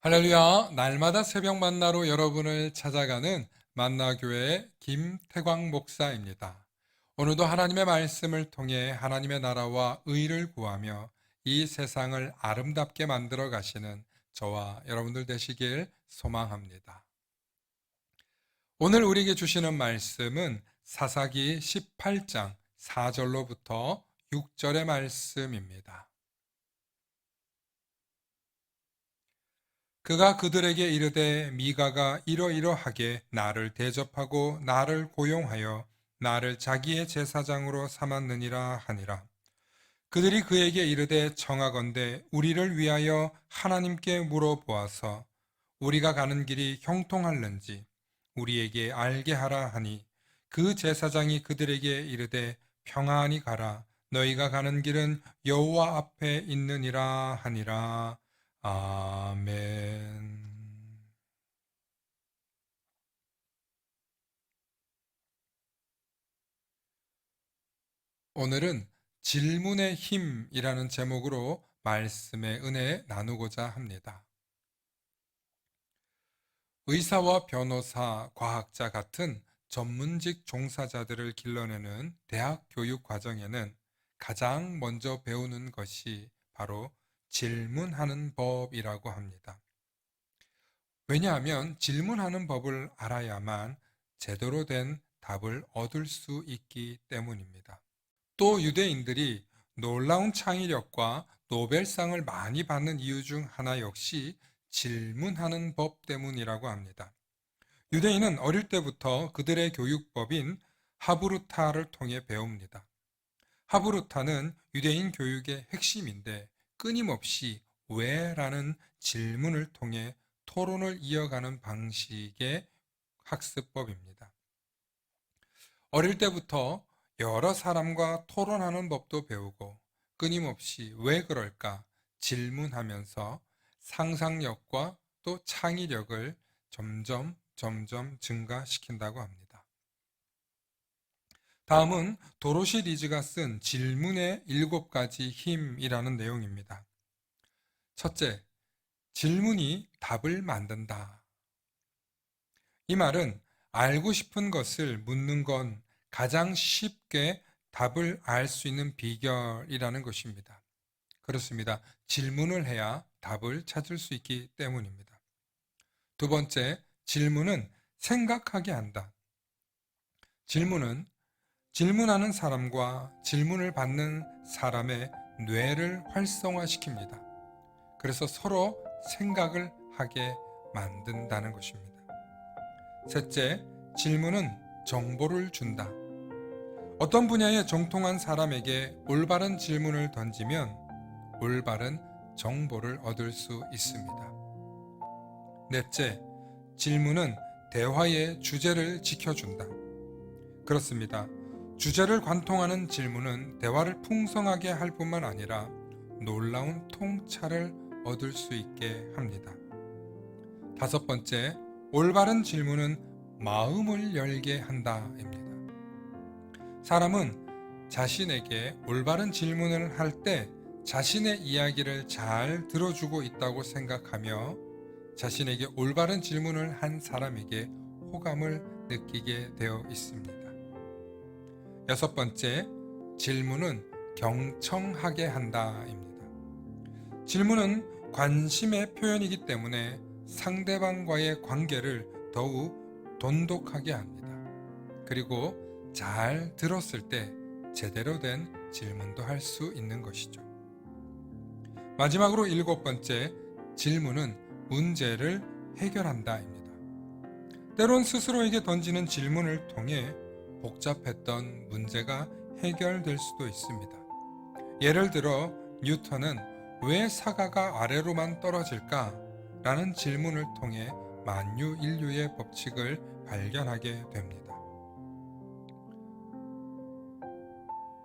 할렐루야, 날마다 새벽 만나로 여러분을 찾아가는 만나교회의 김태광 목사입니다. 오늘도 하나님의 말씀을 통해 하나님의 나라와 의를 구하며 이 세상을 아름답게 만들어 가시는 저와 여러분들 되시길 소망합니다. 오늘 우리에게 주시는 말씀은 사사기 18장 4절로부터 6절의 말씀입니다. 그가 그들에게 이르되 미가가 이러이러하게 나를 대접하고 나를 고용하여 나를 자기의 제사장으로 삼았느니라 하니라. 그들이 그에게 이르되 청하건대 우리를 위하여 하나님께 물어보아서 우리가 가는 길이 형통할는지 우리에게 알게 하라 하니 그 제사장이 그들에게 이르되 평안히 가라 너희가 가는 길은 여호와 앞에 있느니라 하니라. 아멘. 오늘은 질문의 힘이라는 제목으로 말씀의 은혜 나누고자 합니다. 의사와 변호사, 과학자 같은 전문직 종사자들을 길러내는 대학 교육 과정에는 가장 먼저 배우는 것이 바로 질문하는 법이라고 합니다. 왜냐하면 질문하는 법을 알아야만 제대로 된 답을 얻을 수 있기 때문입니다. 또 유대인들이 놀라운 창의력과 노벨상을 많이 받는 이유 중 하나 역시 질문하는 법 때문이라고 합니다. 유대인은 어릴 때부터 그들의 교육법인 하브루타를 통해 배웁니다. 하브루타는 유대인 교육의 핵심인데 끊임없이 왜?라는 질문을 통해 토론을 이어가는 방식의 학습법입니다. 어릴 때부터 여러 사람과 토론하는 법도 배우고 끊임없이 왜 그럴까 질문하면서 상상력과 또 창의력을 점점 증가시킨다고 합니다. 다음은 도로시 리즈가 쓴 질문의 7가지 힘이라는 내용입니다. 첫째, 질문이 답을 만든다. 이 말은 알고 싶은 것을 묻는 건 가장 쉽게 답을 알 수 있는 비결이라는 것입니다. 그렇습니다. 질문을 해야 답을 찾을 수 있기 때문입니다. 두 번째, 질문은 생각하게 한다. 질문하는 사람과 질문을 받는 사람의 뇌를 활성화시킵니다. 그래서 서로 생각을 하게 만든다는 것입니다. 셋째, 질문은 정보를 준다. 어떤 분야에 정통한 사람에게 올바른 질문을 던지면 올바른 정보를 얻을 수 있습니다. 넷째, 질문은 대화의 주제를 지켜준다. 그렇습니다. 주제를 관통하는 질문은 대화를 풍성하게 할 뿐만 아니라 놀라운 통찰을 얻을 수 있게 합니다. 다섯 번째, 올바른 질문은 마음을 열게 한다입니다. 사람은 자신에게 올바른 질문을 할 때 자신의 이야기를 잘 들어주고 있다고 생각하며 자신에게 올바른 질문을 한 사람에게 호감을 느끼게 되어 있습니다. 여섯 번째, 질문은 경청하게 한다입니다. 질문은 관심의 표현이기 때문에 상대방과의 관계를 더욱 돈독하게 합니다. 그리고 잘 들었을 때 제대로 된 질문도 할 수 있는 것이죠. 마지막으로 7번째, 질문은 문제를 해결한다입니다. 때론 스스로에게 던지는 질문을 통해 복잡했던 문제가 해결될 수도 있습니다. 예를 들어 뉴턴은 왜 사과가 아래로만 떨어질까? 라는 질문을 통해 만유 인류의 법칙을 발견하게 됩니다.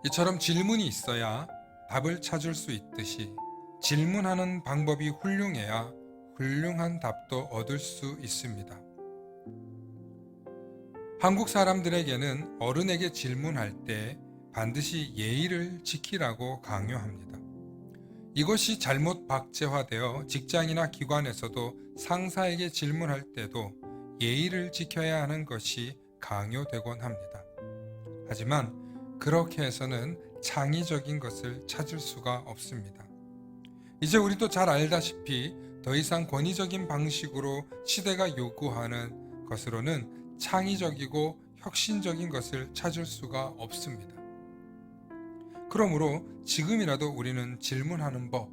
이처럼 질문이 있어야 답을 찾을 수 있듯이 질문하는 방법이 훌륭해야 훌륭한 답도 얻을 수 있습니다. 한국 사람들에게는 어른에게 질문할 때 반드시 예의를 지키라고 강요합니다. 이것이 잘못 박제화되어 직장이나 기관에서도 상사에게 질문할 때도 예의를 지켜야 하는 것이 강요되곤 합니다. 하지만 그렇게 해서는 창의적인 것을 찾을 수가 없습니다. 이제 우리도 잘 알다시피 더 이상 권위적인 방식으로 시대가 요구하는 것으로는 창의적이고 혁신적인 것을 찾을 수가 없습니다. 그러므로 지금이라도 우리는 질문하는 법,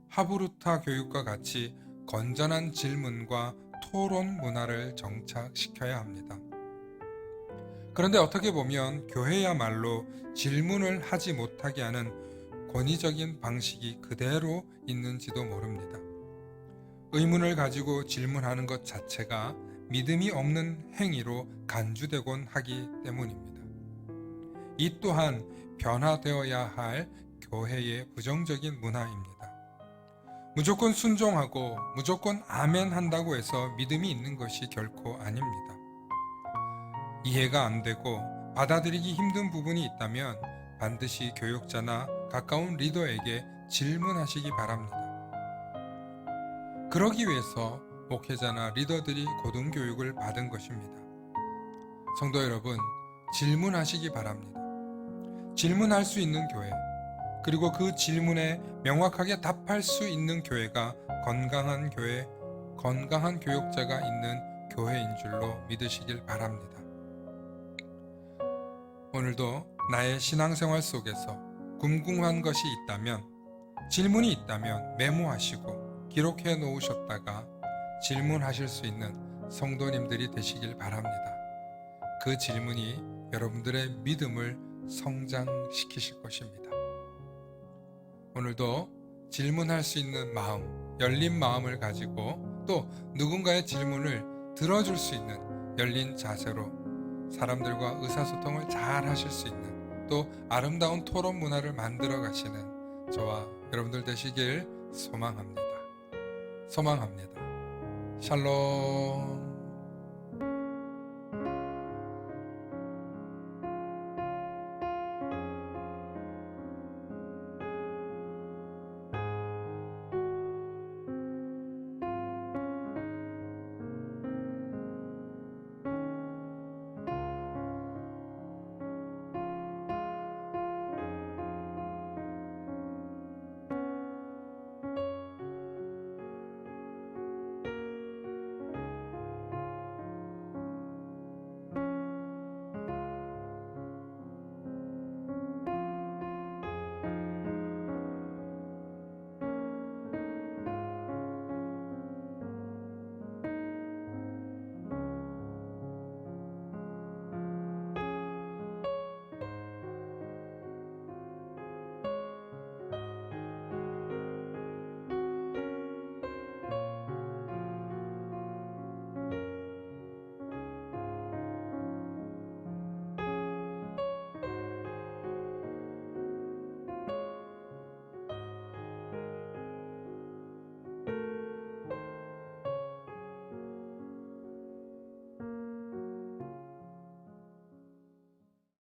하브루타 교육과 같이 건전한 질문과 토론 문화를 정착시켜야 합니다. 그런데 어떻게 보면 교회야말로 질문을 하지 못하게 하는 권위적인 방식이 그대로 있는지도 모릅니다. 의문을 가지고 질문하는 것 자체가 믿음이 없는 행위로 간주되곤 하기 때문입니다. 이 또한 변화되어야 할 교회의 부정적인 문화입니다. 무조건 순종하고 무조건 아멘 한다고 해서 믿음이 있는 것이 결코 아닙니다. 이해가 안 되고 받아들이기 힘든 부분이 있다면 반드시 교육자나 가까운 리더에게 질문하시기 바랍니다. 그러기 위해서 목회자나 리더들이 고등교육을 받은 것입니다. 성도 여러분, 질문하시기 바랍니다. 질문할 수 있는 교회, 그리고 그 질문에 명확하게 답할 수 있는 교회가 건강한 교회, 건강한 교육자가 있는 교회인 줄로 믿으시길 바랍니다. 오늘도 나의 신앙생활 속에서 궁금한 것이 있다면, 질문이 있다면 메모하시고 기록해 놓으셨다가 질문하실 수 있는 성도님들이 되시길 바랍니다. 그 질문이 여러분들의 믿음을 성장시키실 것입니다. 오늘도 질문할 수 있는 마음, 열린 마음을 가지고 또 누군가의 질문을 들어줄 수 있는 열린 자세로 사람들과 의사소통을 잘 하실 수 있는 또 아름다운 토론 문화를 만들어 가시는 저와 여러분들 되시길 소망합니다. 샬롬.